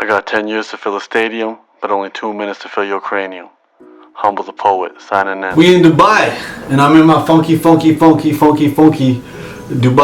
I got 10 years to fill a stadium, but only 2 minutes to fill your cranium. Humble the poet, signing in. We in Dubai, and I'm in my funky Dubai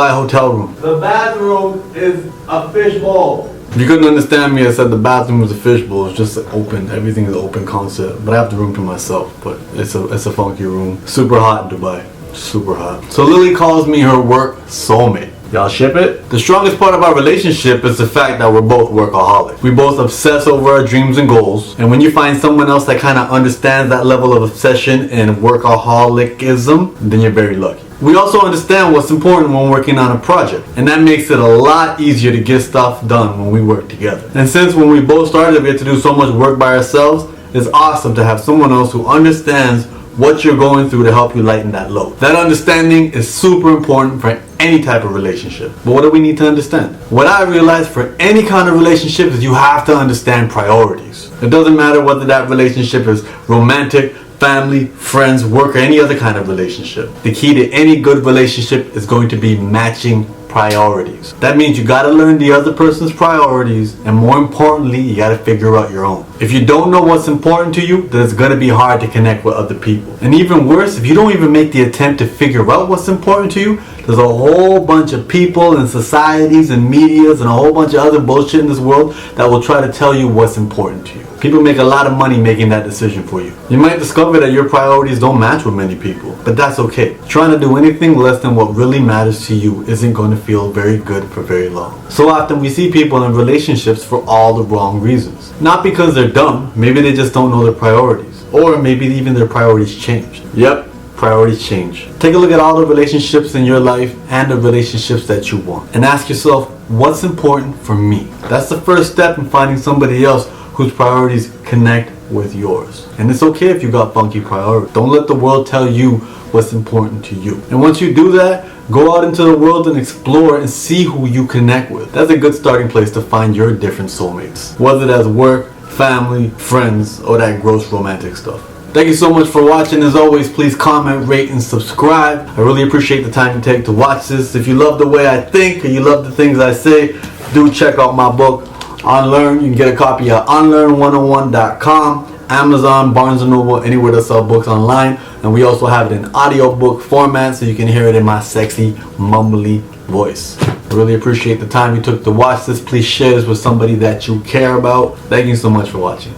hotel room. The bathroom is a fishbowl. If you couldn't understand me, I said the bathroom is a fishbowl. It's just open. Everything is open concept. But I have the room to myself. But it's a funky room. Super hot in Dubai. Super hot. So Lily calls me her work soulmate. Y'all ship it? The strongest part of our relationship is the fact that we're both workaholics. We both obsess over our dreams and goals. And when you find someone else that kind of understands that level of obsession and workaholicism, then you're very lucky. We also understand what's important when working on a project, and that makes it a lot easier to get stuff done when we work together. And since when we both started, we had to do so much work by ourselves, it's awesome to have someone else who understands what you're going through to help you lighten that load. That understanding is super important for any type of relationship. But what do we need to understand? What I realized for any kind of relationship is you have to understand priorities. It doesn't matter whether that relationship is romantic, family, friends, work, or any other kind of relationship. The key to any good relationship is going to be matching priorities. That means you gotta learn the other person's priorities, and more importantly, you gotta figure out your own. If you don't know what's important to you, then it's gonna be hard to connect with other people. And even worse, if you don't even make the attempt to figure out what's important to you, there's a whole bunch of people and societies and medias and a whole bunch of other bullshit in this world that will try to tell you what's important to you. People make a lot of money making that decision for you. You might discover that your priorities don't match with many people, but that's okay. Trying to do anything less than what really matters to you isn't going to feel very good for very long. So often we see people in relationships for all the wrong reasons. Not because they're dumb, maybe they just don't know their priorities. Or maybe even their priorities changed. Yep, priorities change. Take a look at all the relationships in your life and the relationships that you want. And ask yourself, what's important for me? That's the first step in finding somebody else whose priorities connect with yours. And it's okay if you got funky priorities. Don't let the world tell you what's important to you. And once you do that, go out into the world and explore and see who you connect with. That's a good starting place to find your different soulmates. Whether that's work, family, friends, or that gross romantic stuff. Thank you so much for watching. As always, please comment, rate, and subscribe. I really appreciate the time you take to watch this. If you love the way I think or you love the things I say, do check out my book, Unlearn. You can get a copy at unlearn101.com, Amazon, Barnes & Noble, anywhere that sell books online. And we also have it in audiobook format so you can hear it in my sexy, mumbly voice. I really appreciate the time you took to watch this. Please share this with somebody that you care about. Thank you so much for watching.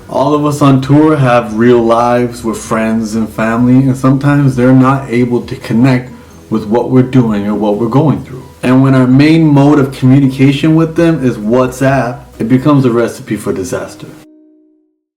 All of us on tour have real lives with friends and family, and sometimes they're not able to connect with what we're doing or what we're going through. And when our main mode of communication with them is WhatsApp, it becomes a recipe for disaster.